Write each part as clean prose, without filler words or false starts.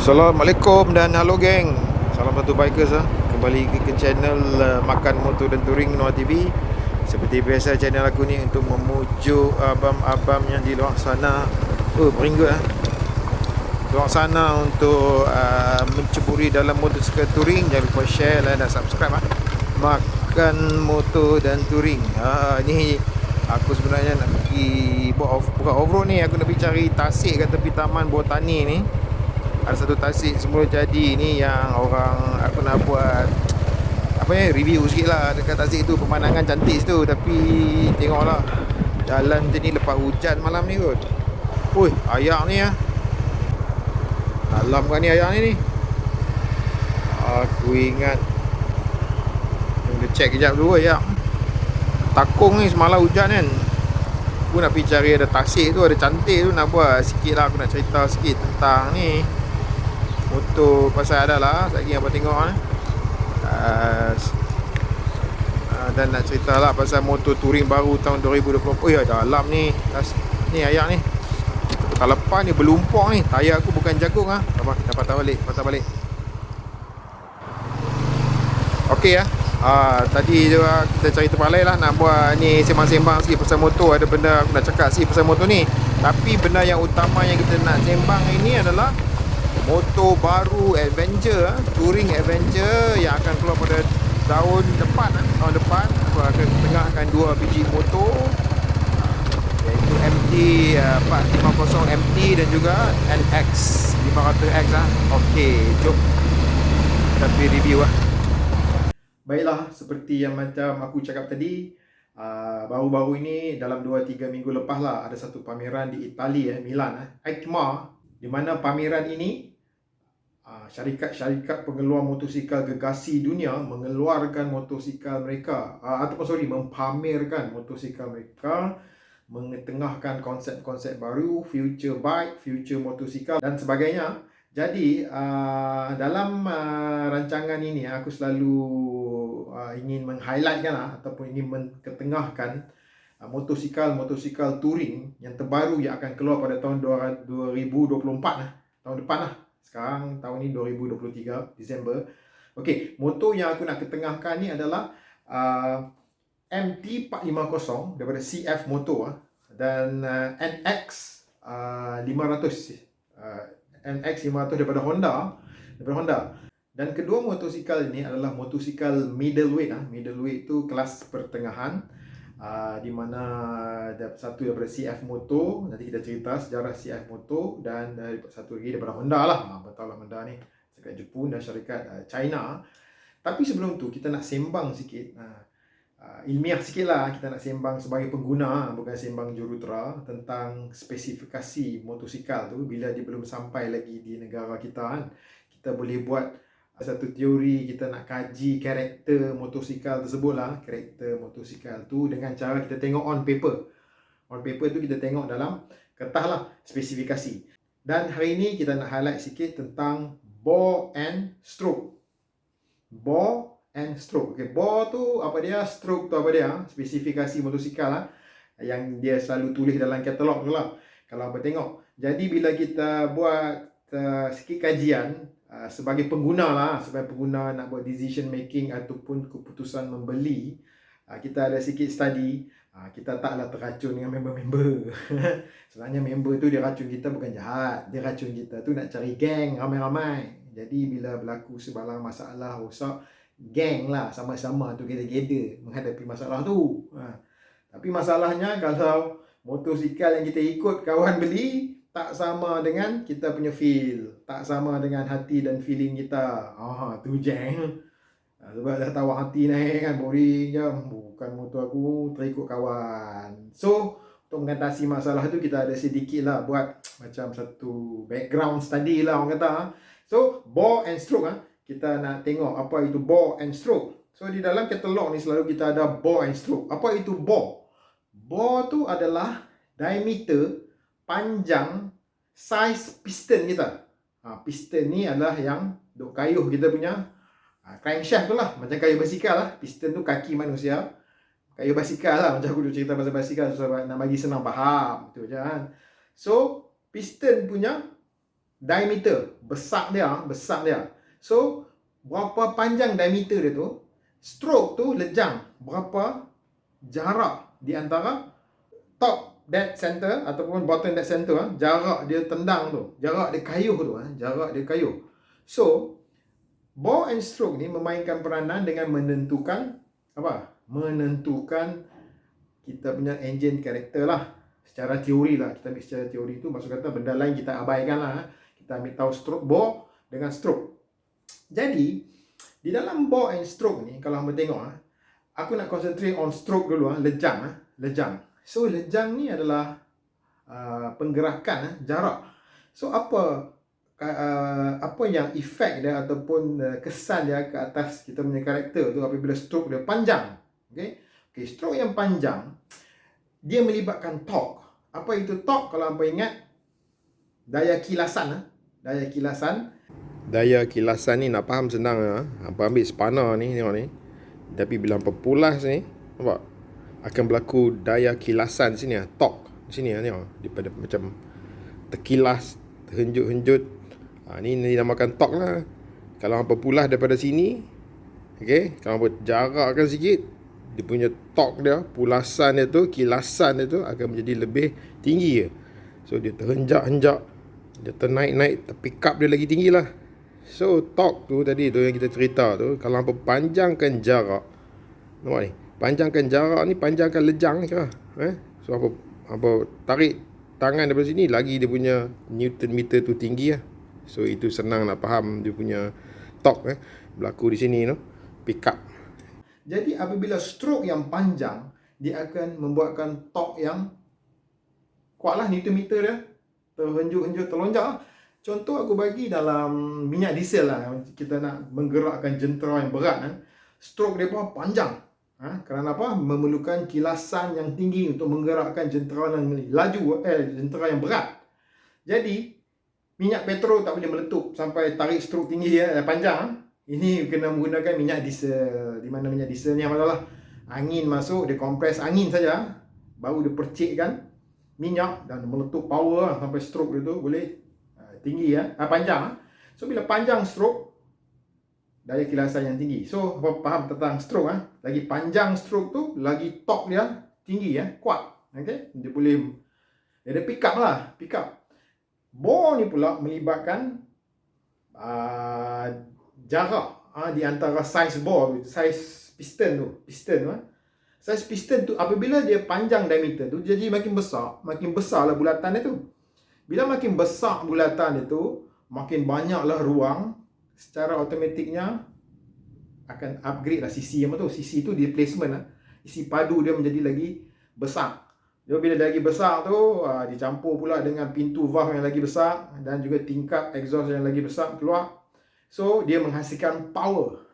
Assalamualaikum dan halo geng. Salam satu bikers lah. Kembali ke channel Makan Motor dan Touring Noah TV. Seperti biasa channel aku ni untuk memujuk abang-abang yang di luar sana. Meringgut lah. Luar sana untuk menceburi dalam motosikal touring. Jangan lupa share, like dan subscribe lah. Makan Motor dan Touring. Ni aku sebenarnya nak pergi bukan off-road ni. Aku nak pergi cari tasik kat tepi taman botani ni. Ada satu tasik semula jadi ni yang orang aku nak buat review sikit lah dekat tasik tu. Pemandangan cantik tu, tapi tengoklah jalan macam ni lepas hujan malam ni kot. Ayak ni lah. Dalam kan ni ayak ni. Aku ingat kena check kejap dulu ayak. Takung ni semalam hujan kan. Aku nak pergi cari ada tasik tu, ada cantik tu, nak buat sikit lah. Aku nak cerita sikit tentang ni motor, pasal ada lah lagi apa tengok dan nak cerita lah pasal motor touring baru tahun 2020. Dalam ni ni ayak ni patah lepas ni, berlumpur ni. Tayar aku bukan jagung Sabar, kita patah balik. Okey tadi tu kita cari tempat lain lah, nak buat ni sembang-sembang sikit pasal motor. Ada benda aku nak cakap sikit pasal motor ni, tapi benda yang utama yang kita nak sembang ini adalah motor baru Adventure, Touring Adventure yang akan keluar pada tahun depan. Aku akan tengahkan 2 biji motor, iaitu MT 450 MT dan juga NX 500X Okey, jom kita pergi review Baiklah, seperti yang macam aku cakap tadi, baru-baru ini dalam 2-3 minggu lepas lah, ada satu pameran di Itali, Milan, EICMA, di mana pameran ini syarikat-syarikat pengeluar motosikal gegasi dunia mengeluarkan motosikal mereka, mempamerkan motosikal mereka, mengetengahkan konsep-konsep baru, future bike, future motosikal dan sebagainya. Jadi dalam rancangan ini aku selalu ingin meng-highlightkan ataupun ingin mengetengahkan motosikal touring yang terbaru yang akan keluar pada tahun 2024 tahun depan Sekarang tahun ni 2023 Disember. Okey, motor yang aku nak ketengahkan ni adalah MT450 daripada CF Moto dan NX 500 NX 500 daripada Honda. Dan kedua motosikal ini adalah motosikal middleweight. Middleweight tu kelas pertengahan, di mana satu daripada CF Moto, nanti kita cerita sejarah CF Moto, dan satu lagi daripada Honda lah. Betul lah, Honda ni syarikat Jepun dan syarikat China. Tapi sebelum tu kita nak sembang sikit, ilmiah sikit lah. Kita nak sembang sebagai pengguna, bukan sembang jurutera, tentang spesifikasi motosikal tu. Bila dia belum sampai lagi di negara kita kita boleh buat satu teori. Kita nak kaji karakter motosikal tersebut lah. Karakter motosikal tu dengan cara kita tengok on paper. On paper tu kita tengok dalam kertas lah, spesifikasi. Dan hari ini kita nak highlight sikit tentang bore and stroke. Bore and stroke. Okay, bore tu apa dia, stroke tu apa dia, spesifikasi motosikal yang dia selalu tulis dalam katalog tu lah, kalau apa tengok. Jadi bila kita buat sikit kajian sebagai pengguna nak buat decision making ataupun keputusan membeli, kita ada sikit study. Kita taklah terracun dengan member-member. Sebenarnya member tu dia racun kita bukan jahat. Dia racun kita tu nak cari geng ramai-ramai. Jadi bila berlaku sebalang masalah rosak, geng lah sama-sama together menghadapi masalah tu. Tapi masalahnya kalau motosikal yang kita ikut kawan beli tak sama dengan kita punya feel, tak sama dengan hati dan feeling kita. Tu jeng. Sebab dah tahu hati naik kan, boring je, bukan motor aku, terikut kawan. So untuk mengatasi masalah tu, kita ada sedikit lah buat macam satu background study lah orang kata. So bore and stroke, kita nak tengok apa itu bore and stroke. So di dalam katalog ni selalu kita ada bore and stroke. Apa itu bore? Bore tu adalah diameter, panjang, size piston kita. Piston ni adalah yang duk kayuh kita punya crankshaft tu lah, macam kayu basikal lah. Piston tu kaki manusia, kayu basikal lah. Macam aku duk cerita pasal basikal sebab nak bagi senang faham, betul je kan. So piston punya diameter, besar dia. So, berapa panjang diameter dia tu, stroke tu lejang berapa jarak di antara top dead center ataupun bottom dead center, jarak dia tendang tu, jarak dia kayuh tu, jarak dia kayuh. So, ball and stroke ni memainkan peranan dengan menentukan apa? Menentukan kita punya engine karakter lah. Secara teori lah, kita ambil secara teori tu, maksud kata benda lain kita abaikan lah. Kita ambil tahu stroke ball dengan stroke. Jadi, di dalam ball and stroke ni, kalau hamba tengok, aku nak concentrate on stroke dulu, lejang. So, lejang ni adalah penggerakan jarak. So, apa yang efek dia ataupun kesan dia ke atas kita punya karakter tu apabila stroke dia panjang. Okay, stroke yang panjang, dia melibatkan torque. Apa itu torque? Kalau hamba ingat, daya kilasan. Daya kilasan ni nak faham senang. Hampa ambil spanner ni, tengok ni. Tapi bila hampa pulas ni, nampak? Akan berlaku daya kilasan sini, torque. Sini, tengok. Daripada macam terkilas, terhenjut-henjut. Ni dinamakan torque lah. Kalau hampa pulas daripada sini, okay, kalau hampa jarakkan sikit, dia punya torque dia, pulasan dia tu, kilasan dia tu akan menjadi lebih tinggi. So, dia terhenjak-henjak, dia ternaik-naik, pick up dia lagi tinggi lah. So, torque tu tadi tu yang kita cerita tu, kalau hampa panjangkan jarak, nampak ni, panjangkan jarak ni, panjangkan lejang ni kira. So, hampa tarik tangan daripada sini, lagi dia punya Newton meter tu tinggi lah. So, itu senang nak faham dia punya torque berlaku di sini tu, pick up. Jadi, apabila stroke yang panjang, dia akan membuatkan torque yang kuat lah, Newton meter dia terhenjut-henjut, terlonjak. Contoh aku bagi dalam minyak diesel lah, kita nak menggerakkan jentera yang berat, stroke dia pun panjang. Kerana apa? Memerlukan kilasan yang tinggi untuk menggerakkan jentera yang laju, jentera yang berat. Jadi, minyak petrol tak boleh meletup sampai tarik stroke tinggi panjang. Ini kena menggunakan minyak diesel. Di mana minyak diesel ni adalah angin masuk, dia kompres angin saja, baru dia percikkan minyak dan meletup power sampai stroke dia tu boleh tinggi panjang. So bila panjang stroke, daya kilasan yang tinggi. So faham tentang stroke lagi panjang stroke tu, lagi torque dia tinggi kuat. Okay? Dia ada pick up lah, pick up. Ball ni pula melibatkan jarak di antara size ball, size piston tu. Size piston tu apabila dia panjang diameter tu, jadi makin besarlah bulatan dia tu. Bila makin besar bulatan dia tu, makin banyaklah ruang, secara automatiknya akan upgrade lah sisi yang tu. Sisi tu dia placement isi padu dia menjadi lagi besar. Jadi bila lagi besar tu, dicampur pula dengan pintu valve yang lagi besar dan juga tingkap exhaust yang lagi besar keluar. So, dia menghasilkan power.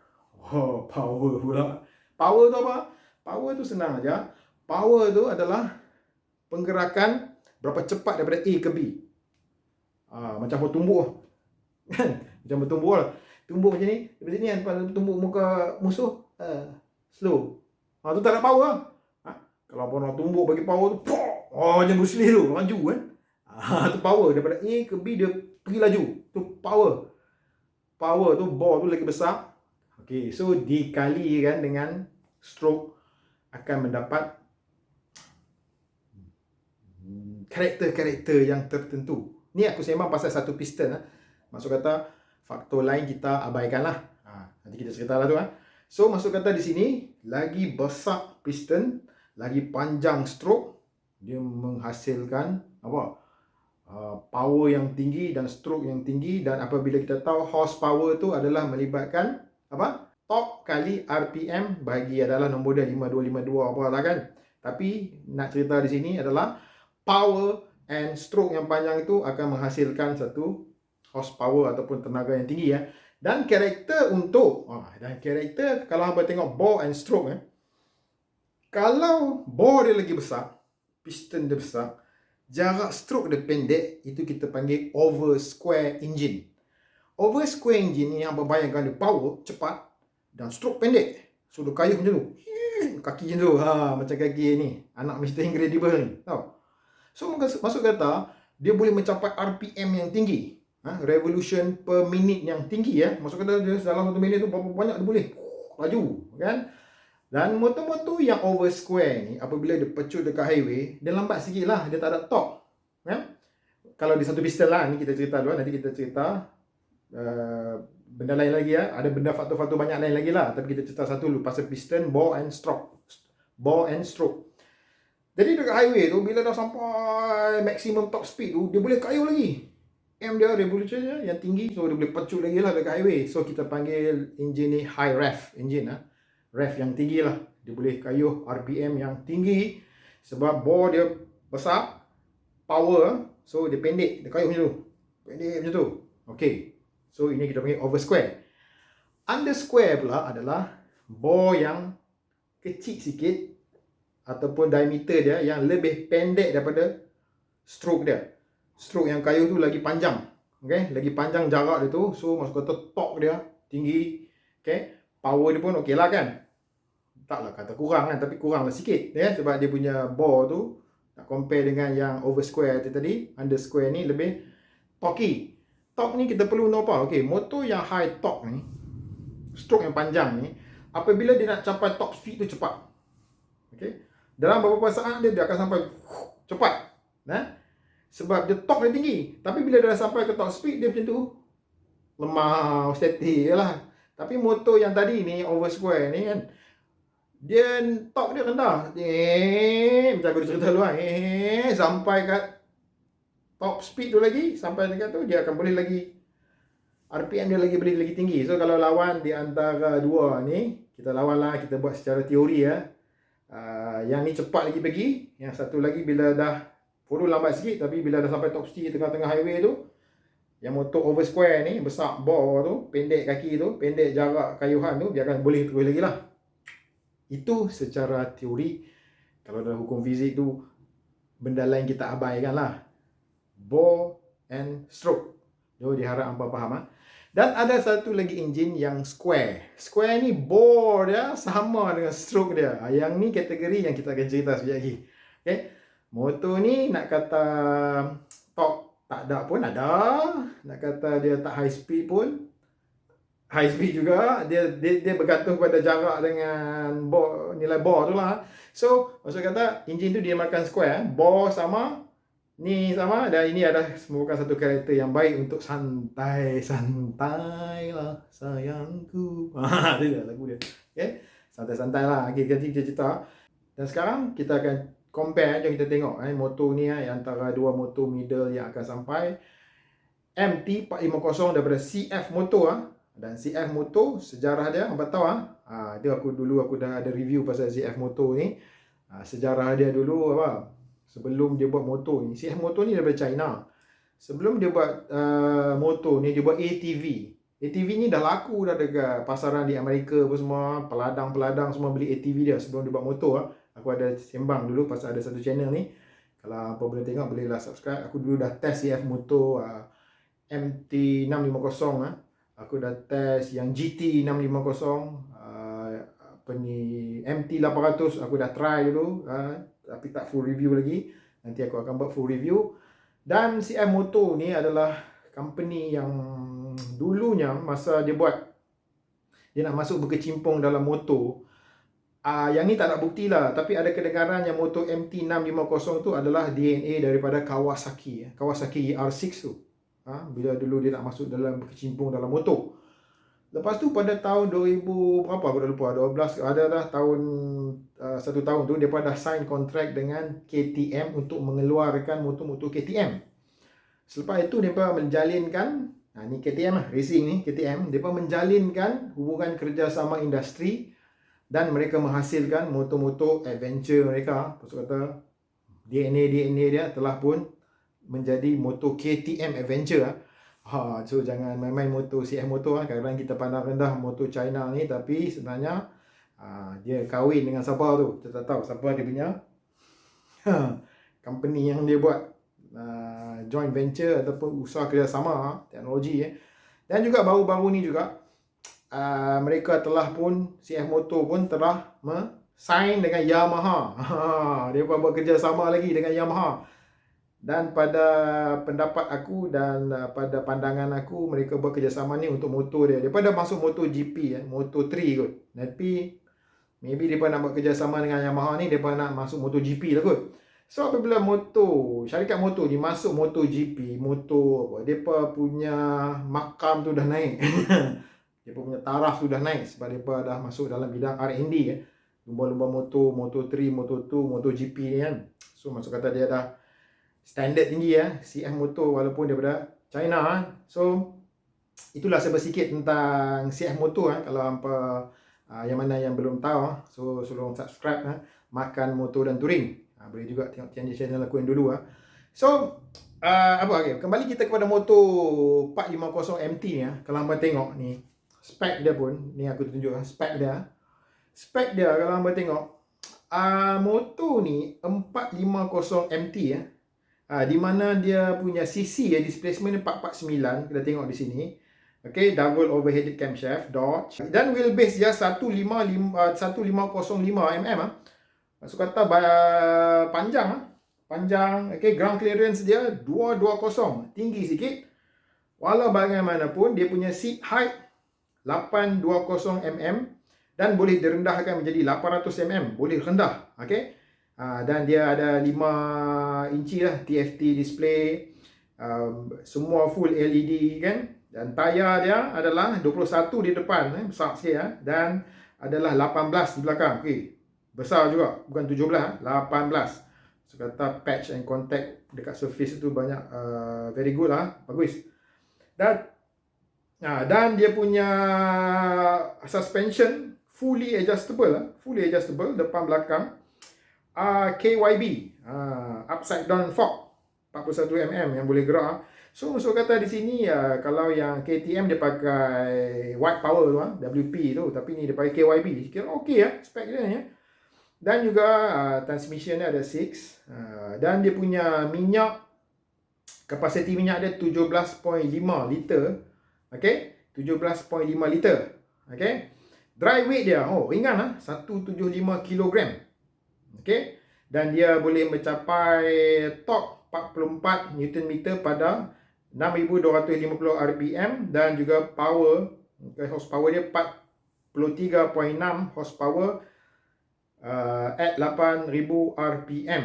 Power pula. Power tu apa? Power tu senang aja. Power tu adalah penggerakan berapa cepat daripada A ke B. Macam bertumbuk kan? Macam bertumbuk lah. Tumbuk macam ni. Daripada sini kan, tumbuk muka musuh. Slow. Tu tak ada power. Kalau apa nak tumbuk bagi power tu, macam Bruce Lee tu, laju kan. Tu power. Daripada A ke B, dia pergi laju. Tu power. Power tu, ball tu lagi besar. Okay, so dikalikan dengan stroke akan mendapat karakter-karakter yang tertentu. Ni aku sembang pasal satu piston. Maksud kata, faktor lain kita abaikan lah. Nanti kita cerita lah tu. So, maksud kata di sini, lagi besar piston, lagi panjang stroke, dia menghasilkan apa? Power yang tinggi dan stroke yang tinggi. Dan apabila kita tahu horsepower tu adalah melibatkan apa? Torque kali RPM bagi adalah nombor dia 5252 apa lah kan. Tapi nak cerita di sini adalah power and stroke yang panjang itu akan menghasilkan satu horsepower ataupun tenaga yang tinggi Dan karakter untuk kalau hamba tengok ball and stroke kalau ball dia lagi besar, piston dia besar, jarak stroke dia pendek, itu kita panggil over square engine. Over square engine ni hamba bayangkan dia power cepat dan stroke pendek. So dia kayuh macam tu. Kaki macam tu. Macam kaki ni. Anak Mr. Incredible ni. Tahu? So maksud kata, dia boleh mencapai RPM yang tinggi. revolution per minute yang tinggi ya. Maksud kata dia dalam 1 minit tu berapa banyak dia boleh laju kan. Dan motor-motor yang over square ni apabila dia pecut dekat highway, dia lambat sikit lah, dia tak ada torque kan. Kalau di satu piston lah, ni kita cerita dulu, nanti kita cerita benda lain lagi ya. Ada benda faktor-faktor banyak lain lagi lah, tapi kita cerita satu dulu pasal piston, bore and stroke. Jadi dekat highway tu, bila dah sampai maximum top speed tu, dia boleh kayuh lagi. Dia revolution yang tinggi, so dia boleh pecut lagi lah dekat highway. So kita panggil engine ni high rev engine lah. Rev yang tinggi lah. Dia boleh kayuh RPM yang tinggi sebab bore dia besar, power, so dia pendek, dia kayuh macam tu. Pendek macam tu. Okay. So ini kita panggil over square. Under square pula adalah bore yang kecil sikit ataupun diameter dia yang lebih pendek daripada stroke dia. Stroke yang kayuh tu lagi panjang. Okay? Lagi panjang jarak dia tu. So maksud kata torque dia tinggi. Okay? Power dia pun okey lah kan. Taklah kata kurang kan, tapi kurang lah sikit ya, sebab dia punya bore tu nak compare dengan yang over square tadi, under square ni lebih torquey. Torque ni kita perlu know apa? Okey, motor yang high torque ni, stroke yang panjang ni, apabila dia nak capai top speed tu cepat. Okey. Dalam beberapa saat dia akan sampai cepat. Nah. Sebab dia torque dia tinggi. Tapi bila dia dah sampai ke top speed, dia macam tu lemah, static lah. Tapi motor yang tadi ni, over square ni kan, dia torque dia rendah. Macam aku cerita dulu lah. Sampai kat top speed tu lagi, sampai dekat tu, dia akan boleh lagi, RPM dia boleh lagi tinggi. So kalau lawan di antara dua ni, kita lawan lah, kita buat secara teori ya. Yang ni cepat lagi pergi, yang satu lagi bila dah perlu lambat sikit, tapi bila dah sampai top speed tengah-tengah highway tu, yang motor over square ni, besar bore tu, pendek kaki tu, pendek jarak kayuhan tu, dia akan boleh terus lagi lah. Itu secara teori. Kalau dalam hukum fizik tu, benda lain kita abaikan lah. Bore and stroke. So diharap hangpa faham ha? Dan ada satu lagi enjin yang square. Square ni bore dia sama dengan stroke dia. Yang ni kategori yang kita akan cerita sekejap lagi. Okay? Motor ni nak kata torque tak ada pun ada. Nak kata dia tak high speed pun high speed juga. Dia bergantung pada jarak dengan bore, nilai bore tu lah. So maksud kata enjin tu dia makan square. Bore sama, ni sama, dan ini adalah merupakan satu karakter yang baik untuk santai-santai lah sayangku. Itu lah lagu dia. Okay? Santai-santai lah. Okay, nanti kita cerita. Dan sekarang kita akan compare, jom kita tengok motor ni antara dua motor middle yang akan sampai. MT450 daripada CF Motor dan CF Motor sejarah dia hangpa tahu dia aku dah ada review pasal CF Motor ni. Sejarah dia dulu apa? Sebelum dia buat motor ni, CF Motor ni daripada China. Sebelum dia buat motor ni, dia buat ATV. ATV ni dah laku dah dekat pasaran di Amerika apa semua. Peladang-peladang semua beli ATV dia sebelum dia buat motor. Aku ada sembang dulu pasal ada satu channel ni. Kalau apa boleh tengok, bolehlah subscribe. Aku dulu dah test CF Motor MT650 Aku dah test yang GT650, apa ni, MT800 aku dah try dulu, tapi tak full review lagi. Nanti aku akan buat full review. Dan CF Motor ni adalah company yang dulunya masa dia nak masuk berkecimpung dalam motor. Yang ni tak nak bukti lah, tapi ada kedengaran yang motor MT650 tu adalah DNA daripada Kawasaki R6 tu. Bila dulu dia nak masuk dalam berkecimpung dalam motor. Lepas tu pada tahun 2000 berapa aku dah lupa, 12 ada dah tahun satu tahun tu dia dah sign kontrak dengan KTM untuk mengeluarkan motor-motor KTM. Selepas itu dia menjalinkan ni KTM lah, racing ni KTM, dia menjalinkan hubungan kerjasama industri dan mereka menghasilkan motor-motor adventure mereka. Maksud kata DNA dia telah pun menjadi motor KTM adventure. So jangan main-main motor CF Motor kadang-kadang kita pandang rendah motor China ni, tapi sebenarnya dia kahwin dengan siapa tu, kita tak tahu siapa dia punya company yang dia buat joint venture ataupun usaha kerjasama teknologi. Dan juga baru-baru ni juga mereka telah pun, CF Motor pun telah sign dengan Yamaha. Dia buat kerjasama lagi dengan Yamaha. Dan pada pendapat aku dan pada pandangan aku, mereka bekerjasama ni untuk motor dia. Daripada masuk MotoGP, Moto3 kot. Tapi maybe mereka nak buat kerjasama dengan Yamaha ni, mereka nak masuk MotoGP lah kot. So apabila syarikat motor ni masuk MotoGP, mereka punya makam tu dah naik. Mereka punya taraf tu dah naik sebab mereka dah masuk dalam bidang R&D. Lumba-lumba motor, Moto3, Moto2, MotoGP ni kan. So maksud kata dia dah standard tinggi CF Moto walaupun daripada China. So itulah sedikit tentang CF Moto kalau hampa yang mana yang belum tahu, so tolong subscribe Makan Motor dan Touring. Boleh juga tengok channel aku yang dulu. So kembali kita kepada motor 450 MT ni. Kalau hampa tengok ni spek dia pun, ni aku tunjuk spek dia kalau hampa tengok motor ni 450 MT di mana dia punya CC displacement 449, kita tengok di sini. Okay, double overheaded camshaft Dodge, dan wheelbase dia 1505 mm. Maksud kata panjang. Okay, ground clearance dia 220, tinggi sikit. Walau bagaimanapun dia punya seat height 820 mm dan boleh direndahkan menjadi 800 mm, boleh rendah. Okay. Dan dia ada 5 inci lah TFT display, semua full LED kan. Dan tayar dia adalah 21 di depan, besar sikit dan adalah 18 di belakang. Okay, besar juga, bukan 17, 18. So kata patch and contact dekat surface itu banyak, very good lah, bagus. Dan dia punya suspension fully adjustable, depan belakang. KYB, upside down fork 41 mm yang boleh gerak. So maksud kata di sini kalau yang KTM dia pakai white power tu, WP tu, tapi ni dia pakai KYB. Kira okey spek dia. Dan juga transmission dia ada 6, dan dia punya minyak, kapasiti minyak dia 17.5 liter. Okey, 17.5 liter. Okey. Dry weight dia ringan 175 kg. Okey, dan dia boleh mencapai torque 44 Nm pada 6250 rpm dan juga power, horsepower dia 43.6 horsepower at 8000 rpm.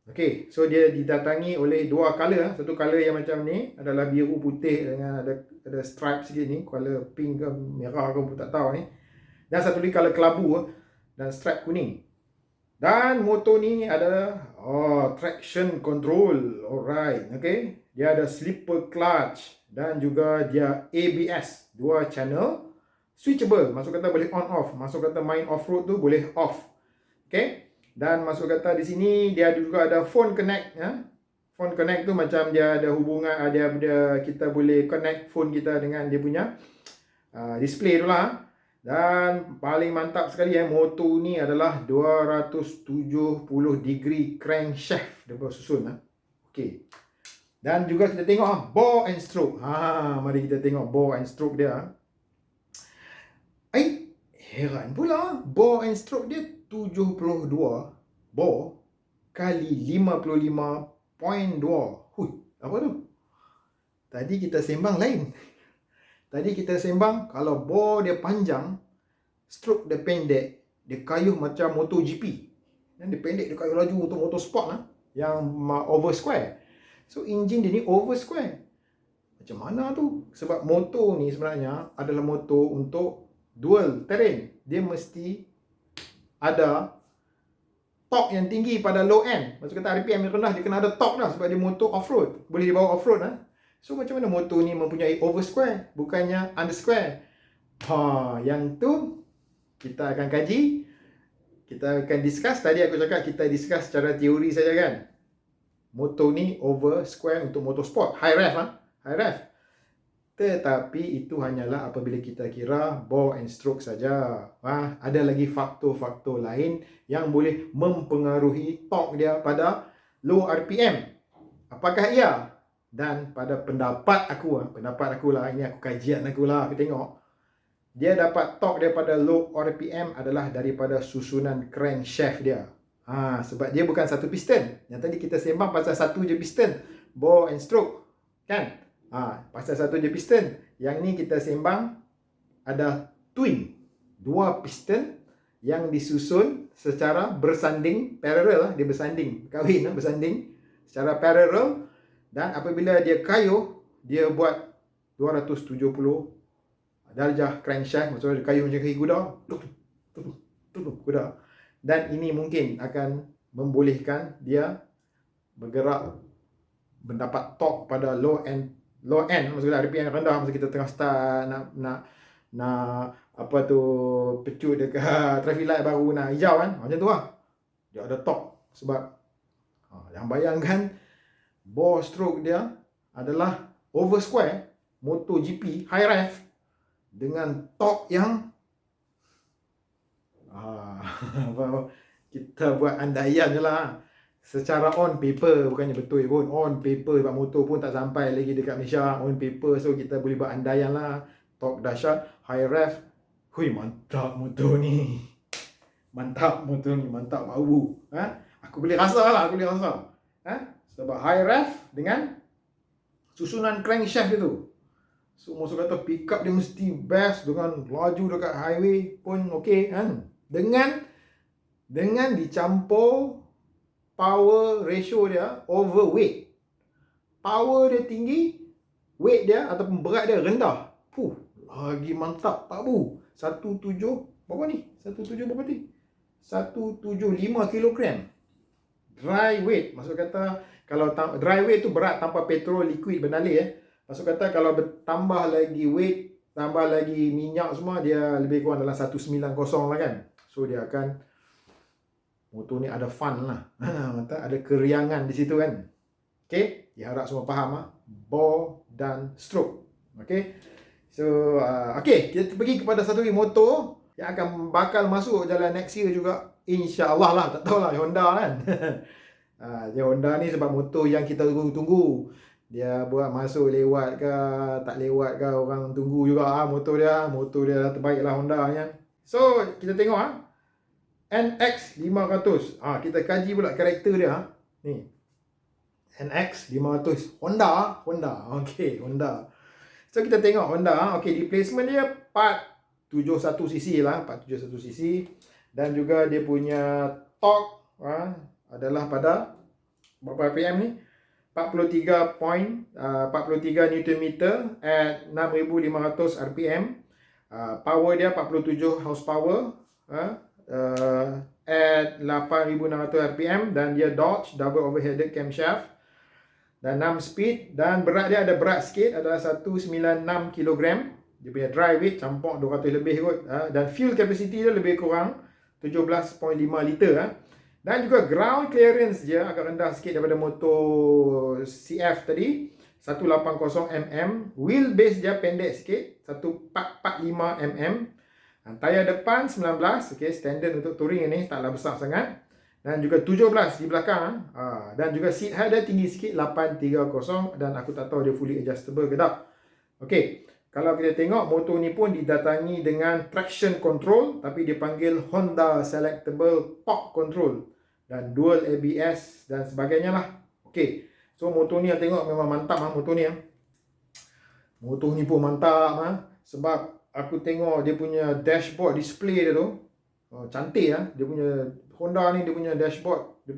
Okey, so dia didatangi oleh dua color. Satu color yang macam ni adalah biru putih dengan ada stripe sikit ni, color pink ke merah ke tak tahu ni. Dan satu lagi color kelabu dan stripe kuning. Dan motor ni ada traction control. Alright, okay. Dia ada slipper clutch dan juga dia ABS, 2 channel, switchable. Maksud kata boleh on off. Maksud kata main off-road tu boleh off. Okay. Dan maksud kata di sini dia juga ada phone connect. Phone connect tu macam dia ada hubungan, kita boleh connect phone kita dengan dia punya display tu lah. Dan paling mantap sekali motor ni adalah 270 degree crankshaft dia susun. Okey. Dan juga kita tengok bore and stroke. Mari kita tengok bore and stroke dia. Heran pula, bore and stroke dia 72 bore kali 55.2. Hui, apa tu? Tadi kita sembang lain. Tadi kita sembang kalau bore dia panjang, stroke dia pendek, dia kayuh macam MotoGP. Dan dia pendek, dia kayuh laju untuk motorsport yang over square. So engine dia ni over square. Macam mana tu? Sebab motor ni sebenarnya adalah motor untuk dual terrain. Dia mesti ada torque yang tinggi pada low end. Maksud kata RPM yang rendah, dia kena ada torque dah sebab dia motor off-road. Boleh dibawa off-road So macam mana motor ni mempunyai over square, bukannya under square? Yang tu kita akan kaji. Kita akan discuss. Tadi aku cakap kita discuss secara teori saja kan. Motor ni over square untuk motorsport, high ref high ref. Tetapi itu hanyalah apabila kita kira bore and stroke saja. Ada lagi faktor-faktor lain yang boleh mempengaruhi torque dia pada low RPM. Apakah ia? Dan pada pendapat aku lah, ini aku kajian aku tengok, dia dapat torque daripada low RPM adalah daripada susunan crankshaft dia. Sebab dia bukan satu piston. Yang tadi kita sembang pasal satu je piston, bore and stroke, kan? Pasal satu je piston. Yang ni kita sembang ada twin, dua piston yang disusun secara bersanding, parallel. Dia bersanding, kahwin bersanding secara parallel. Dan apabila dia kayuh, dia buat 270 darjah crankshaft. Maksudnya dia kayuh macam kaki kuda, kuda. Dan ini mungkin akan membolehkan dia bergerak, mendapat torque pada low end, maksudnya RPM yang rendah masa kita tengah start nak apa tu, pecut dekat traffic light baru nak hijau kan, macam tu lah. Dia ada torque sebab yang bayangkan bore stroke dia adalah over square MotoGP high rev dengan torque yang kita buat andaian je lah. Secara on paper, bukannya betul pun, on paper sebab motor pun tak sampai lagi dekat Malaysia, on paper, so kita boleh buat andaian lah. Torque dahsyat, high rev. Hui, mantap motor ni. Mantap motor ni, mantap bau. Aku boleh rasa lah, sebab high rev dengan susunan crankshaft itu. So maksud kata pick up dia mesti best, dengan laju dekat highway pun okey kan. Dengan dicampur power ratio dia overweight. Power dia tinggi, weight dia ataupun berat dia rendah. Lagi mantap, tak bu. 17 berapa ni? 17 berapa ni? 175 kilogram. Dry weight. Maksud kata kalau dry weight tu berat tanpa petrol, liquid, bernalih Maksud kata kalau bertambah lagi weight, tambah lagi minyak semua, dia lebih kurang dalam 190 lah kan. So dia akan, motor ni ada fun lah. Ada keriangan di situ kan. Okay, diharap semua faham bore dan stroke. Okay, so okay, kita pergi kepada satu lagi motor yang akan bakal masuk jalan next year juga, InsyaAllah lah. Tak tahulah, Honda kan. Dia Honda ni sebab motor yang kita tunggu. Dia buat masuk lewat ke tak lewat ke, orang tunggu juga motor dia terbaik lah Honda kan. So kita tengok NX 500. Kita kaji pula karakter dia ni. NX 500 Honda. Okey, Honda. So kita tengok Honda. Okey, displacement dia 471cc lah, 471cc. Dan juga dia punya torque adalah pada berapa RPM ni? 43 Nm at 6500 RPM. Power dia 47 horsepower at 8600 RPM. Dan dia Dodge double overheaded camshaft dan 6 speed. Dan berat dia ada berat sikit, adalah 196 kg. Dia punya dry weight campur 200 lebih kot. Dan fuel capacity dia lebih kurang 17.5 liter. Dan juga ground clearance dia agak rendah sikit daripada motor CF tadi, 180 mm. Wheelbase dia pendek sikit, 1445 mm. Tayar depan 19, okay, standard untuk touring ini, taklah besar sangat. Dan juga 17 di belakang. Dan juga seat height dia tinggi sikit, 830. Dan aku tak tahu dia fully adjustable ke tak. Okay, kalau kita tengok motor ni pun didatangi dengan traction control, tapi dipanggil Honda Selectable Torque Control. Dan dual ABS dan sebagainya lah. Okay, so motor ni yang tengok memang mantap motor ni. Motor ni pun mantap sebab aku tengok dia punya dashboard display dia tu. Cantik dia punya Honda ni, dia punya dashboard, dia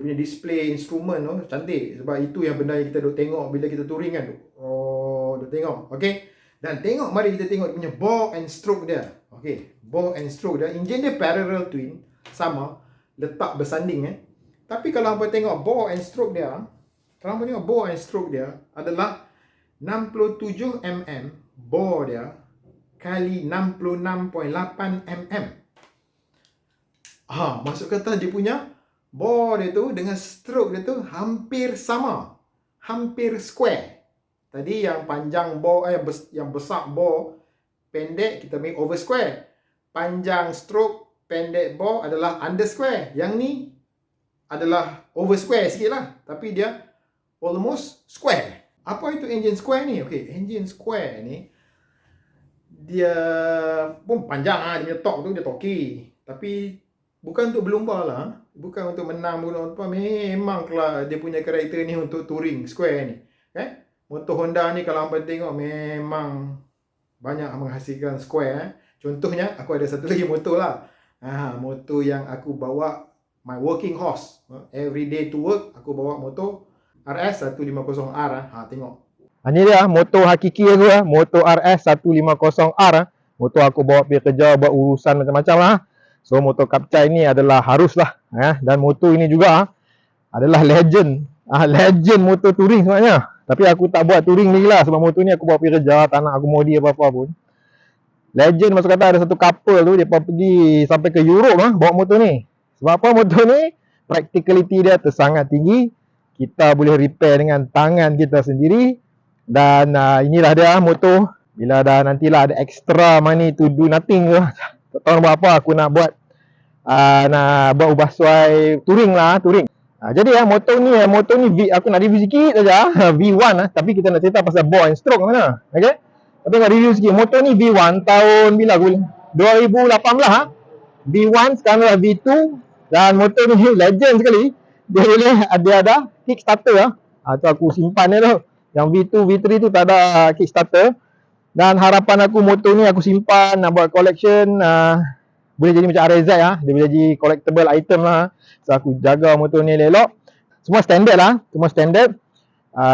punya display instrument tu cantik. Sebab itu yang benda yang kita duk tengok bila kita touring kan. Duk tengok. Okay, dan tengok, mari kita tengok dia punya bore and stroke dia. Okay, bore and stroke dia, enjin dia parallel twin, sama, letak bersanding Tapi kalau hampa tengok bore and stroke dia, adalah 67 mm bore dia kali 66.8 mm. Maksud kata dia punya bore dia tu dengan stroke dia tu hampir sama, hampir square. Tadi yang panjang bore, yang besar bore, pendek kita make over square. Panjang stroke, pendek bore adalah under square. Yang ni adalah over square sikit lah, tapi dia almost square. Apa itu engine square ni? Okay, engine square ni dia pun panjang dia punya torque tu, dia torquey. Tapi bukan untuk berlumba lah, bukan untuk menang bukan apa. Memanglah dia punya karakter ni untuk touring square ni. Motor Honda ni kalau hangpa tengok memang banyak menghasilkan square. Contohnya aku ada satu lagi motor lah. Motor yang aku bawa, my working horse. Every day to work aku bawa motor RS 150R. Tengok. Ni dia motor hakiki aku motor RS 150R. Motor aku bawa pergi kerja, buat urusan macam-macam lah. So motor Kapcai ni adalah haruslah. Dan motor ini juga adalah legend. Legend motor touring sebenarnya. Tapi aku tak buat touring ni lah, sebab motor ni aku bawa pergi kerja, tak nak aku modi apa-apa pun. Legend maksud kata ada satu couple tu, dia pergi sampai ke Europe bawa motor ni. Sebab apa motor ni? Practicality dia tersangat tinggi. Kita boleh repair dengan tangan kita sendiri. Dan inilah dia motor. Bila dah nantilah ada extra money to do nothing tu, tak tahu nak buat apa, aku nak buat ubah suai touring lah, touring. Jadi motor ni aku nak review sikit saja. V1 tapi kita nak cerita pasal bore and stroke mana. Okey. Tapi nak review sikit. Motor ni V1 tahun bila aku 2018 V1 sekarang dah V2 dan motor ni legend sekali. Dia ada kickstarter tu aku simpan dia tu. Yang V2, V3 tu tak ada kickstarter. Dan harapan aku motor ni aku simpan nak buat collection, boleh jadi macam RZ dia boleh jadi collectible item lah. So aku jaga motor ni elok. Semua standard lah, semua standard.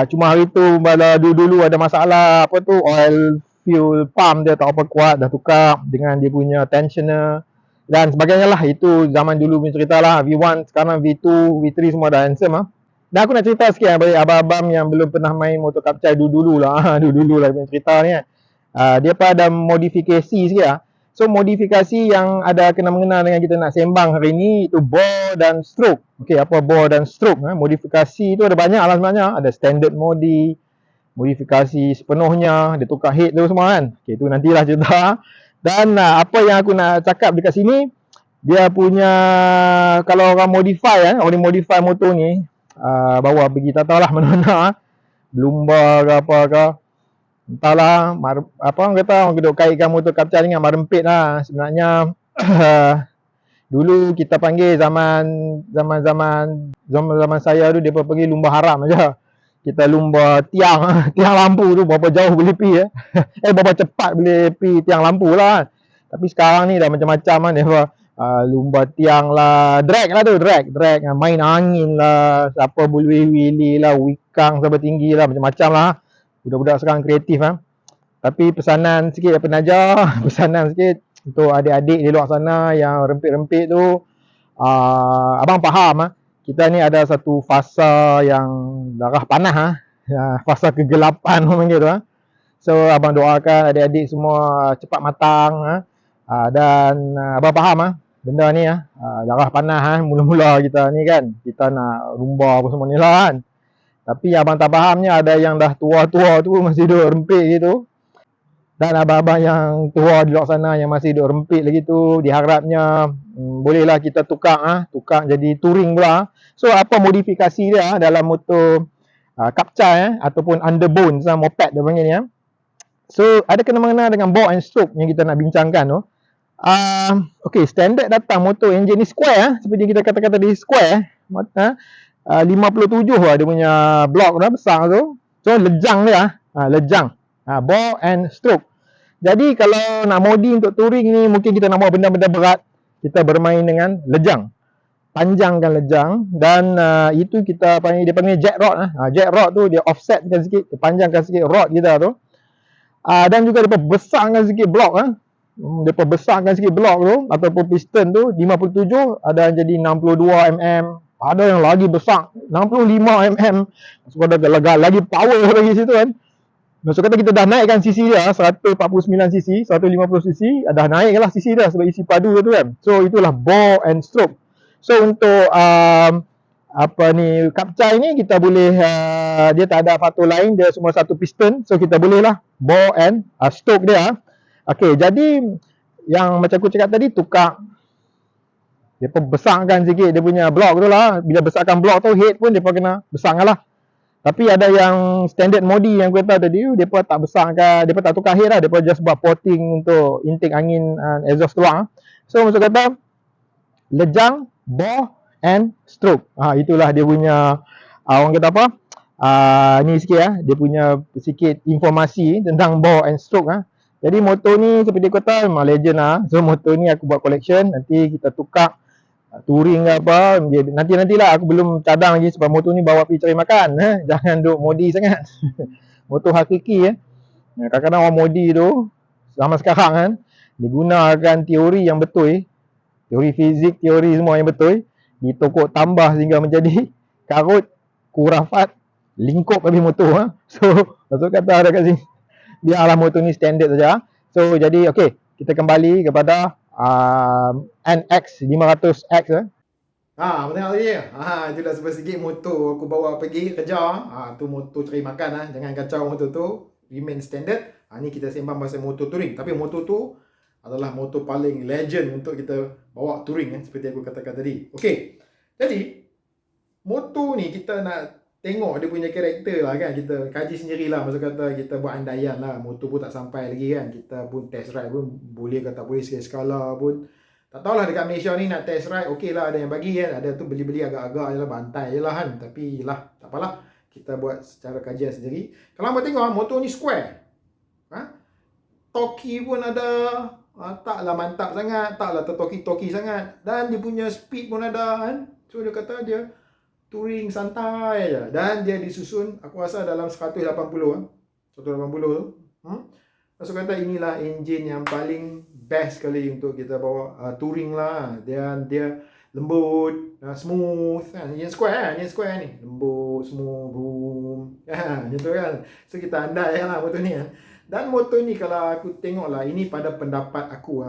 Cuma hari tu dulu ada masalah apa tu, oil fuel pump dia tak apa kuat, dah tukar dengan dia punya tensioner dan sebagainya lah. Itu zaman dulu punya cerita lah. V1 sekarang V2, V3 semua dah handsome Dan aku nak cerita sikit bagi abang-abang yang belum pernah main motor Kapcai dulu-dulu lah punya cerita ni dia pun ada modifikasi sikit So modifikasi yang ada kena-mengena dengan kita nak sembang hari ni itu bore dan stroke. Okey, apa bore dan stroke? Modifikasi tu ada banyak lah sebenarnya. Ada standard modi, modifikasi sepenuhnya, dia tukar head tu semua kan. Okey, tu nantilah cerita. Dan apa yang aku nak cakap dekat sini, dia punya kalau orang modify orang modify motor ni, bawa pergi tak tahulah mana-mana, lumba ke apa ke. Entahlah, apa orang kata, orang duk kaitkan motor Kapcai dengan marempit lah. Sebenarnya dulu kita panggil zaman saya tu, dia pergi lumba haram aja. Kita lumba tiang lampu tu, berapa jauh boleh pi berapa cepat boleh pi tiang lampu lah. Tapi sekarang ni dah macam-macam dia lumba tiang lah, drag lah tu, drag main angin lah, siapa boleh wheelie lah, wikang sampai tinggi lah, macam-macam lah. Budak-budak sekarang kreatif Tapi pesanan sikit daripada Najah, pesanan sikit untuk adik-adik di luar sana yang rempit-rempit tu, abang faham kita ni ada satu fasa yang darah panah fasa kegelapan orang panggil tu So abang doakan adik-adik semua cepat matang dan abang faham benda ni darah panah mula-mula kita ni kan, kita nak rumba apa semua ni lah kan. Tapi abang tak fahamnya ada yang dah tua-tua tu masih duduk rempit gitu. Dan abang-abang yang tua di luar sana yang masih duduk rempit lagi tu, diharapnya bolehlah kita tukar jadi touring pula. So apa modifikasi dia dalam motor Kapcai ataupun underbone moped dia panggil ni So ada kena-mengena dengan bore and stroke yang kita nak bincangkan tu. Okay, standard datang motor engine ni square seperti kita kata-kata di square 57 lah dia punya blok dah besar tu. So lejang dia lejang. Bore and stroke. Jadi kalau nak modi untuk touring ni, mungkin kita nak bawa benda-benda berat, kita bermain dengan lejang. Panjangkan lejang dan itu kita panggil, dia panggil jack rod jack rod tu dia offsetkan sikit, dia panjangkan sikit rod kita tu. Dan juga dia besarkan sikit blok dia besarkan sikit blok tu ataupun piston tu 57 ada yang jadi 62 mm. Ada yang lagi besar 65 mm. Maksud kata lagi power lagi situ kan. Maksud kata kita dah naikkan cc dia 149 cc, 150 cc, dah naiklah cc dia sebab isi padu tu kan. So itulah bore and stroke. So untuk Kapcai ni kita boleh dia tak ada faktor lain, dia semua satu piston. So kita bolehlah bore and stroke dia. Okey, jadi yang macam aku cakap tadi, tukar dia pun besarkan sikit dia punya blok tu lah. Bila besarkan blok tu, head pun dia pun kena besarkan lah. Tapi ada yang standard modi yang aku kata tadi, dia pun tak besarkan, dia pun tak tukar head lah. Dia pun just buat porting untuk intake angin exhaust keluar. So maksud kata, lejang, bore and stroke. Itulah dia punya orang kata apa? Ni sikit dia punya sikit informasi tentang bore and stroke Jadi motor ni seperti kata memang legend So motor ni aku buat collection, nanti kita tukar touring ke apa. Nanti-nantilah, aku belum cadang lagi sebab motor ni bawa pergi cari makan Jangan duk modi sangat. Motor hakiki Kadang-kadang orang modi tu zaman sekarang digunakan teori yang betul, teori fizik, teori semua yang betul, ditokok tambah sehingga menjadi karut, kurafat, lingkup habis motor So maksud kata ada kat sini, biarlah motor ni standard saja. So jadi okey, kita kembali kepada NX 500X Betul tadi. Itulah sebab sikit motor aku bawa pergi kerja. Tu motor cari makan Jangan kacau motor tu. Remain standard. Ni kita sembang pasal motor touring. Tapi motor tu adalah motor paling legend untuk kita bawa touring seperti aku katakan tadi. Okey. Jadi motor ni kita nak tengok dia punya karakter lah kan. Kita kaji sendirilah. Maksud kata kita buat andaian lah. Motor pun tak sampai lagi kan. Kita pun test ride pun boleh ke tak boleh, skala pun tak tahulah. Dekat Malaysia ni nak test ride okey lah, ada yang bagi ada tu beli-beli agak-agak je lah, bantai je lah kan. Tapi lah tak apalah, kita buat secara kajian sendiri. Kalau abang tengok motor ni square, torque pun ada, taklah mantap sangat, taklah tertoki-toki sangat, dan dia punya speed pun ada kan. So dia kata dia touring santai je, dan dia disusun aku rasa dalam 180 180 tu. Maksud kata inilah enjin yang paling best sekali untuk kita bawa touring lah. Dia lembut, smooth kan. Enjin square ni lembut, smooth, boom. Macam tu kan. So kita andai lah motor ni Dan motor ni kalau aku tengok lah, ini pada pendapat aku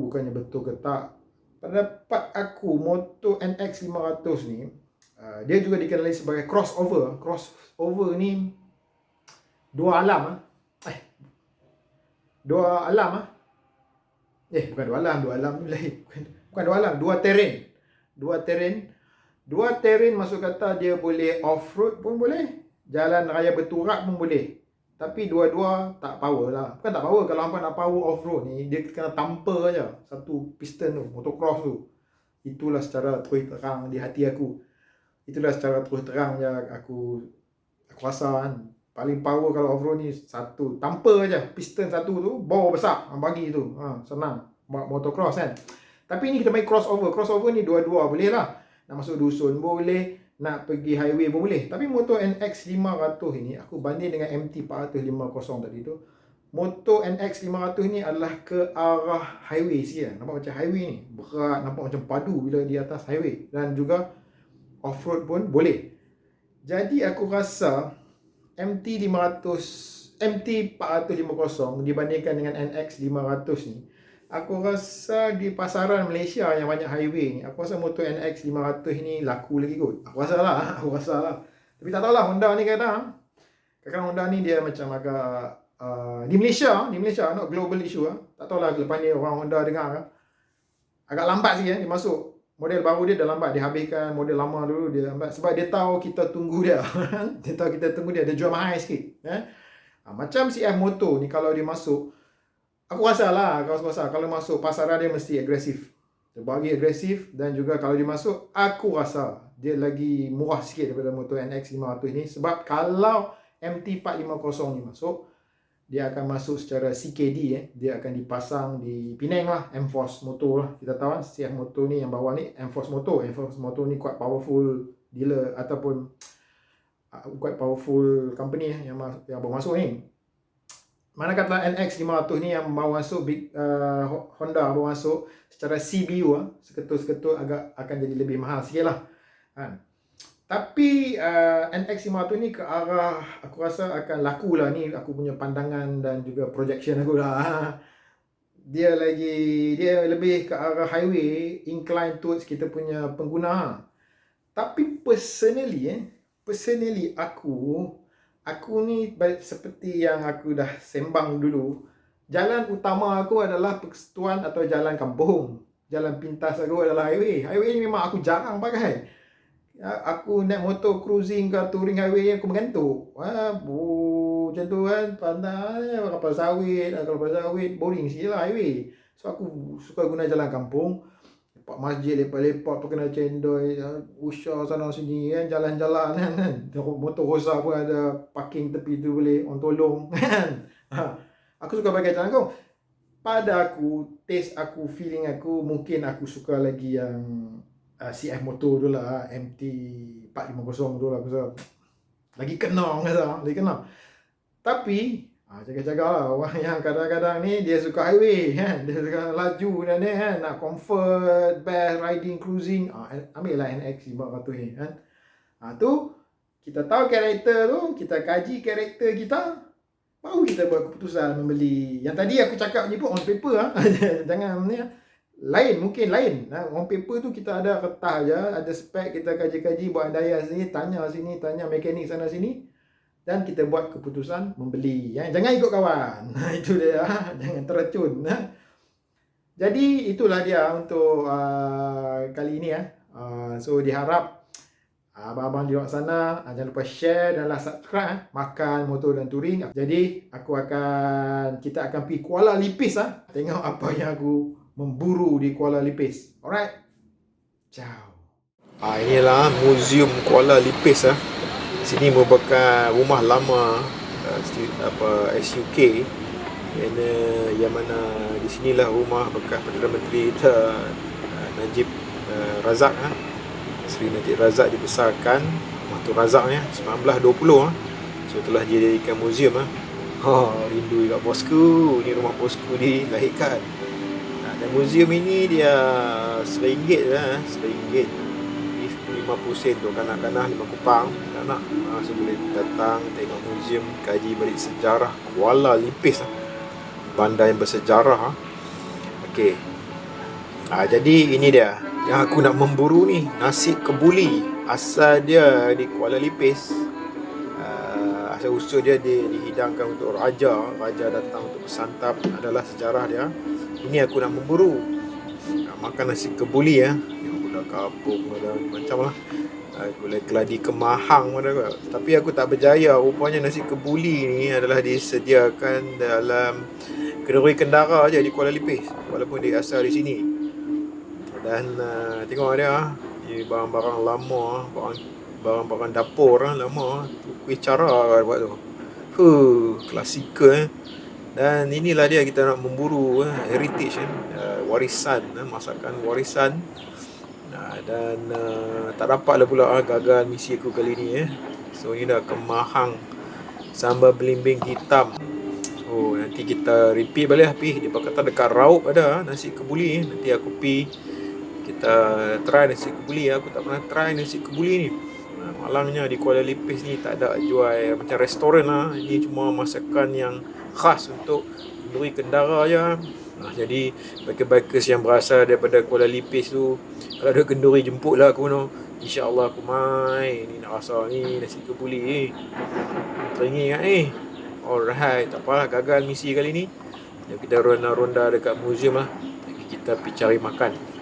bukannya betul ke tak. Pendapat aku, motor NX 500 ni dia juga dikenali sebagai crossover. Crossover ni dua alam bukan dua alam ni lain. Bukan dua alam, dua terrain masuk kata dia boleh off-road pun boleh, jalan raya berturak pun boleh. Tapi dua-dua tak power lah. Bukan tak power, kalau hampa nak power off-road ni, dia kena tamper aja satu piston tu, motocross tu. Itulah secara terus terang di hati aku. Itulah secara terus terang je aku rasa paling power kalau off-road ni satu, tamper aja, piston satu tu, bore besar, bagi tu. Senang, motocross kan. Tapi ni kita main crossover. Crossover ni dua-dua boleh lah. Nak masuk dusun boleh, nak pergi highway pun boleh. Tapi motor NX 500 ini, aku banding dengan MT 450 tadi tu. Motor NX 500 ni adalah ke arah highway sikit. Nampak macam highway ni, berat, nampak macam padu bila di atas highway. Dan juga off-road pun boleh. Jadi aku rasa MT 450 dibandingkan dengan NX 500 ni, aku rasa di pasaran Malaysia yang banyak highway ni, aku rasa motor NX 500 ni laku lagi kot. Aku rasa lah. Tapi tak tahulah, Honda ni kadang Honda ni dia macam agak di Malaysia, not global issue tak tahulah lepas ni orang Honda dengar agak lambat sikit dia masuk. Model baru dia dah lambat, dia habiskan model lama dulu, dia lambat sebab dia tahu kita tunggu dia. Dia jual mahal sikit. Macam CF Moto ni kalau dia masuk, aku rasa kalau masuk pasaran dia mesti agresif. Dia bagi agresif, dan juga kalau dia masuk, aku rasa dia lagi murah sikit daripada motor NX 500 ni. Sebab kalau MT 450 ni masuk, dia akan masuk secara CKD dia akan dipasang di Penang lah, M-Force Motor lah. Kita tahu CF Motor ni yang bawah ni M-Force Motor ni quite powerful dealer ataupun quite powerful company yang baru masuk ni. Mana kata NX 500 ni yang baru masuk, Honda baru masuk, secara CBU seketul-seketul agak akan jadi lebih mahal sikit lah Tapi NX 500 ni ke arah, aku rasa akan laku lah. Ni aku punya pandangan dan juga projection aku lah. Dia lebih ke arah highway, incline towards kita punya pengguna. Tapi personally aku ni seperti yang aku dah sembang dulu, jalan utama aku adalah persekutuan atau jalan kampung. Jalan pintas aku adalah highway. Highway ni memang aku jarang pakai. Aku naik motor cruising ke touring highway aku mengantuk. Macam tu kan, pandai kapal sawit boring sikit lah highway. So aku suka guna jalan kampung. Pak masjid lepak-lepak kena cendol, usah sana sini kan, jalan-jalan kan. Motor rosak pun ada parking tepi tu boleh orang tolong kan. Aku suka pakai jalan kau. Pada aku, taste aku, feeling aku, mungkin aku suka lagi yang CF motor tu lah, MT 450 tu lah. Aku rasa lagi kena, lagi kena. Tapi jaga-jagalah orang yang kadang-kadang ni dia suka highway kan, dia suka laju dan ni kan, nak comfort, best riding, cruising, ambil lah NX 500 ni kan. Tu kita tahu karakter tu, kita kaji karakter kita, baru kita buat keputusan membeli. Yang tadi aku cakap je pun on paper jangan ni lain, mungkin lain. On paper tu kita ada kertas je, ada spek, kita kaji-kaji, buat andaian sini, tanya mekanik sana sini, dan kita buat keputusan membeli. Jangan ikut kawan. Itu dia. Jangan teracun. Jadi itulah dia untuk kali ini. So diharap abang-abang di luar sana jangan lupa share dan subscribe Makan Motor dan Touring. Jadi kita akan pergi Kuala Lipis. Tengok apa yang aku memburu di Kuala Lipis. Alright. Ciao. Inilah Museum Kuala Lipis. Sini merupakan rumah lama SUK, yang mana di sinilah rumah bekas Perdana Menteri kita Najib Razak. Seri Najib Razak dibesarkan, rumah tu Razak 1920. So telah dijadikan museum. Rindu juga bosku, ni rumah bosku dilahirkan. Dan museum ini dia RM1 lah, RM1. 50 sen tu kanak-kanak 5 kupang anak. So boleh datang tengok museum, kaji balik sejarah Kuala Lipis, bandar yang bersejarah. Okey. Jadi ini dia yang aku nak memburu ni, nasi kebuli. Asal dia di Kuala Lipis. Asal usul dia dihidangkan untuk raja datang untuk bersantap, adalah sejarah dia. Ini aku nak memburu. Makan nasi kebuli kapung ada macam lah, boleh keladi kemahang ada. Tapi aku tak berjaya, rupanya nasi kebuli ni adalah disediakan dalam kenduri kendara je di Kuala Lipis, walaupun dia asal di sini. Dan tengok dia ni barang-barang lama, barang-barang dapur lama, kuih cara buat tu, klasikal. Dan inilah dia kita nak memburu heritage, warisan, masakan warisan. Dan tak dapatlah pula gagal misi aku kali ni. So ini dah kemahang sambal belimbing hitam. Nanti kita repeat balik dia kata dekat Raup ada nasi kebuli. Nanti aku kita try nasi kebuli. Aku tak pernah try nasi kebuli ni. Malangnya di Kuala Lipis ni tak ada jual macam restoran lah. Ini cuma masakan yang khas untuk kenduri kendara je. Jadi bikers yang berasal daripada Kuala Lipis tu, kalau ada kenduri jemput lah aku no. InsyaAllah aku mai. Ni nak rasa ni nasi kebuli ni. Teringin kat ni. Alright, tak apalah, gagal misi kali ni. Jadi kita ronda-ronda dekat museum lah. Kita pergi cari makan.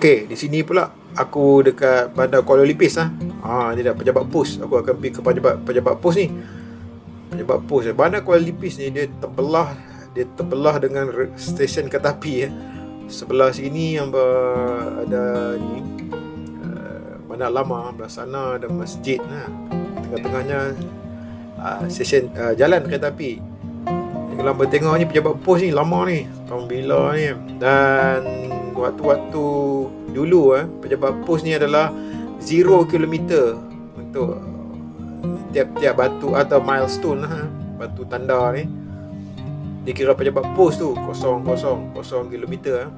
Okey, di sini pula aku dekat bandar Kuala Lipis ni dah pejabat pos. Aku akan pergi ke pejabat pos ni. Pejabat pos. Bandar Kuala Lipis ni dia terbelah dengan stesen kereta api Sebelah sini yang ada ni bandar lama, belah sana ada masjid tengah-tengahnya stesen jalan kereta api. Kalau bertengok ni pejabat pos ni lama ni, tahun bila ni. Dan waktu-waktu dulu pejabat pos ni adalah 0 kilometer untuk tiap-tiap batu atau milestone batu tanda ni. Dikira pejabat pos tu 0 kilometer.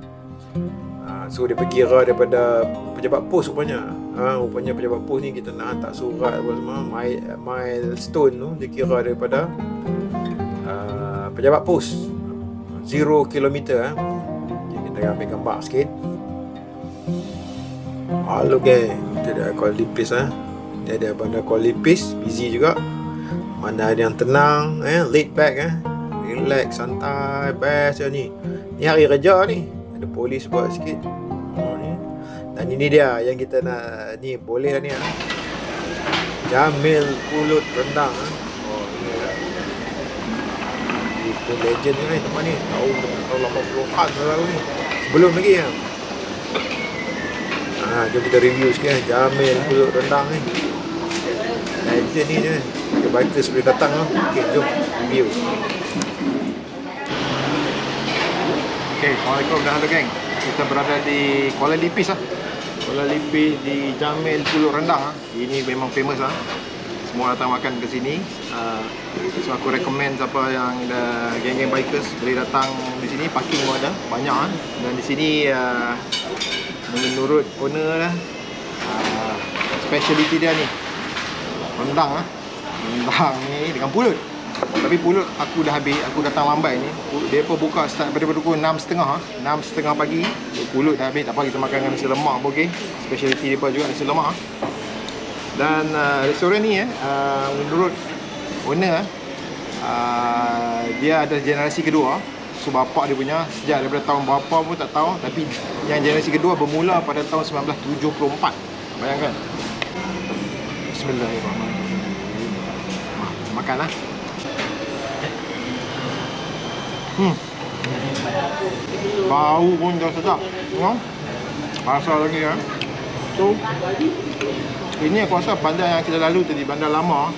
So dia kira daripada pejabat pos rupanya. Rupanya pejabat pos ni kita nak hantar surat apa semua, milestone tu dia kira daripada pejabat pos 0 kilometer. Kita ambil gambar sikit. Halo geng, kita ada Kuala Lipis. Dia ada bandar Kuala Lipis, busy juga. Mana ada yang tenang, laid back, relax, santai, best je ni. Ni hari kerja ni, ada polis buat sikit. Ni. Dan ini dia yang kita nak, ni boleh dah ni. Jamil Pulut Rendang. Ini lah. Itu legend ni tempat ni. Tahun 80-an lalu ni. Belum lagi ya. Jom kita review sikit. Jamil Pulut Rendang ni. Legend ni je. Ada bikers boleh datang. Okay, jom review. Okay, Assalamualaikum dan halo geng. Kita berada di Kuala Lipis Kuala Lipis di Jamil Pulut Rendang. Ini memang famous Semua datang makan ke sini. So aku recommend siapa yang ada geng-geng bikers boleh datang di sini. Parking pun ada banyak dan di sini menurut owner speciality dia ni rendang rendang ni dengan pulut. Tapi pulut aku dah habis, aku datang lambat ni. Dia pun buka start daripada pukul 6.30 pagi. Pulut dah habis, tak apa kita makan dengan nasi lemak pun okey. Speciality dia pun juga nasi lemak. Dan restoran ni menurut owner dia ada generasi kedua. So bapak dia punya sejak daripada tahun berapa pun tak tahu, tapi yang generasi kedua bermula pada tahun 1974. Bayangkan. Bismillahirrahmanirrahim. Makanlah. Bau pun dah sedap. Rasa lagi So ini aku rasa bandar yang kita lalu tadi, bandar lama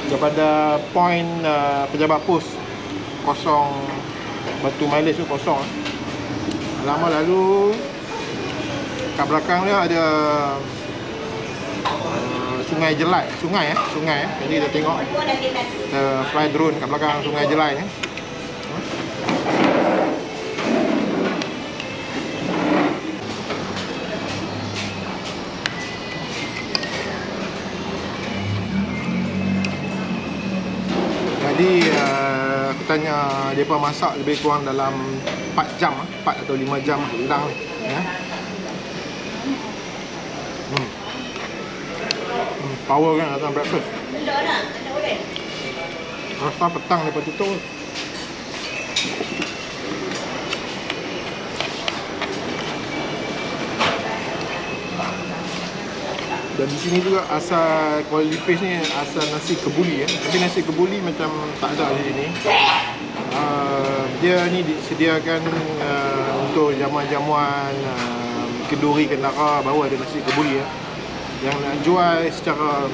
daripada point pejabat pos kosong, Batu Malis tu kosong. Lama lalu kat belakang dia ada Sungai Jelai. Sungai. Jadi kita tengok kita fly drone kat belakang Sungai Jelai ni. Jadi aku tanya dia pun masak lebih kurang dalam 4 jam 4 atau 5 jam rendang ni ya. Power kan datang breakfast. Rasa petang lepas tutup. Dan di sini juga asal Kuala Lipis ni asal nasi kebuli Tapi nasi kebuli macam tak ada di sini. Dia ni disediakan untuk jamuan-jamuan kenduri kendara baru ada nasi kebuli Yang nak jual secara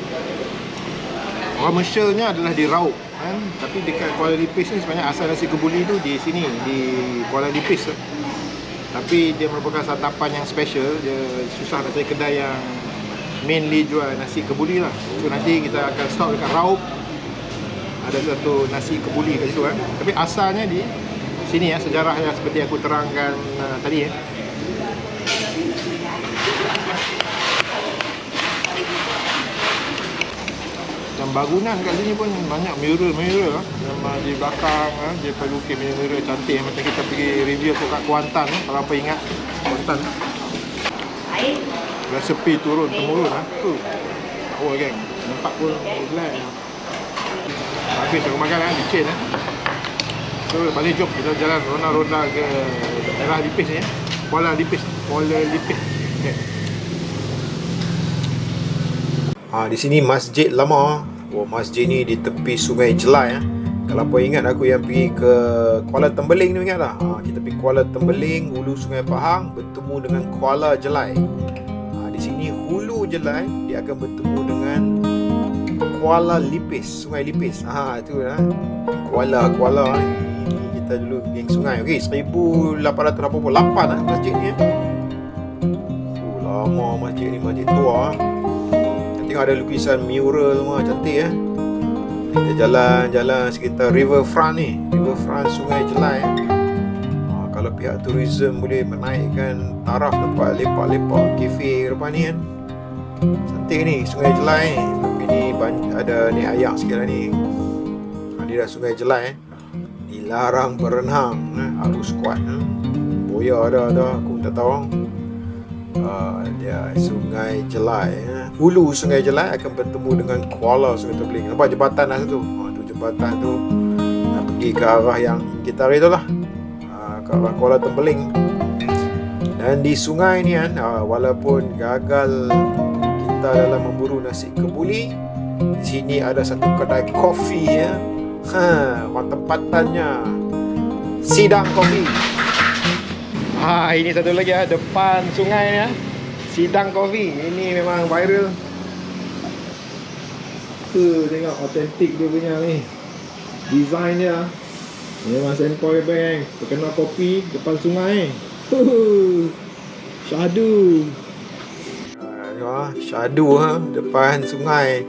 komersialnya adalah di Raub kan? Tapi dekat Kuala Lipis ni sebenarnya asal nasi kebuli tu di sini, di Kuala Lipis Tapi dia merupakan santapan yang special. Dia susah nak cari kedai yang mainly jual nasi kebuli lah. So nanti kita akan stop dekat Raub. Ada satu nasi kebuli kat situ Tapi asalnya di sini sejarah yang seperti aku terangkan tadi Dan bangunan kat sini pun banyak mural yang di belakang dia perlu lukis mural cantik. Macam kita pergi review tu kat Kuantan kalau apa ingat Kuantan. Resepi turun temurun tu. Power geng. Nampak pun relax. Habis aku makan licin So balik jom kita jalan ronda-ronda ke daerah Lipis ni Kuala Lipis. Okay. Di sini masjid lama. Masjid ni di tepi Sungai Jelai Kalau apa ingat aku yang pergi ke Kuala Tembeling ni ingat tak? Kita pergi Kuala Tembeling, hulu Sungai Pahang bertemu dengan Kuala Jelai. Di sini hulu Jelai dia akan bertemu dengan Kuala Lipis, Sungai Lipis. Itu Kuala ni kita dulu geng sungai. Okey, 1888 masjid ni. Lama masjid ni, masjid tua. Tengok ada lukisan mural semua cantik Kita jalan-jalan sekitar riverfront ni, riverfront Sungai Jelai. Kalau pihak tourism boleh menaikkan taraf tempat lepak-lepak kafe depan ni kan. Cantik ni Sungai Jelai. Tapi ni ada ni ayak sikit lah ni. Ni dah Sungai Jelai. Dilarang berenang, arus kuat. Boya ada aku tak tahu. Dia Sungai Jelai. Hulu Sungai Jelai akan bertemu dengan Kuala Sungai Tembeling. Nampak jembatan lah tu. Tu jembatan tu nak pergi ke arah yang kita hari tu lah, ke arah Kuala Tembeling. Dan di sungai ni kan, walaupun gagal kita dalam memburu nasi kebuli, di sini ada satu kedai kopi ya. Tempatannya Sidang Kopi. Ini satu lagi depan sungai ya. Sidang Kopi. Ini memang viral. Tengok autentik dia punya ni. Design dia. Memang sempoi bang. Terkenal kopi depan sungai. Syahdu. Syahdu depan sungai.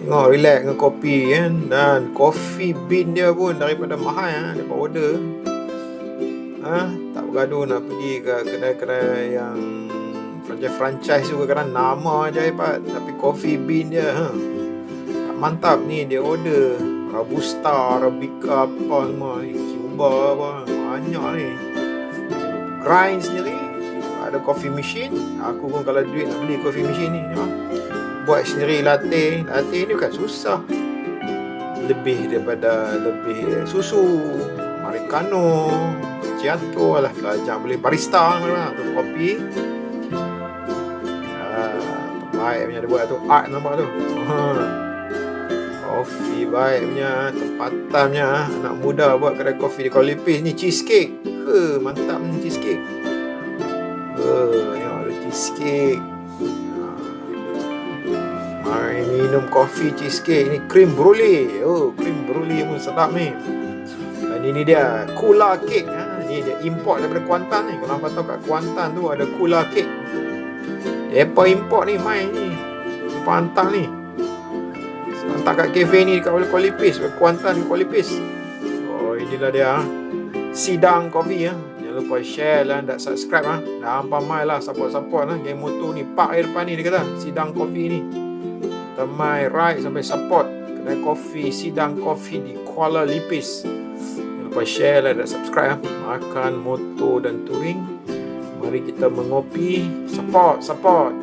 Tengok relax dengan kopi kan. Dan coffee bean dia pun daripada mahal daripada order. Tak bergaduh nak pergi ke kedai-kedai yang franchise juga, kadang nama je hebat, tapi coffee bean dia tak mantap ni. Dia order Robusta, Arabica apa semua ni, Cuba apa, banyak ni. Grind sendiri, ada coffee machine. Aku pun kalau duit nak beli coffee machine ni buat sendiri. Latte ni bukan susah, lebih susu, americano, macchiato lah, belajar boleh barista mana tu kopi. Baik punya dia buat tu, art nampak tu. Kopi baik punya, tempatannya anak muda buat kedai kopi di Kuala Lumpur ni. Cheesecake, mantap ni cheesecake. Tengok ada cheesecake. Mari minum kopi cheesecake ni, cream brulee. Cream brulee pun sedap ni. Dan ini dia Kula Cake. Ni dia import daripada Kuantan ni. Kalau abang tahu kat Kuantan tu ada Kula Cake. Depa import ni main ni. Depa hantar ni. Hantar kat kafe ni kat Kuala Lumpur, Kuantan Kuala Lumpur. Inilah dia Sidang Kopi. Jangan lupa share lah dan subscribe Dah hampa mai lah, support geng motor ni. Park air depan ni dia kata Sidang Kopi ni. Temai ride sampai support kedai kopi Sidang Kopi di Kuala Lumpur. Jangan lupa share lah dan subscribe. Makan motor dan touring. Mari kita mengopi. Support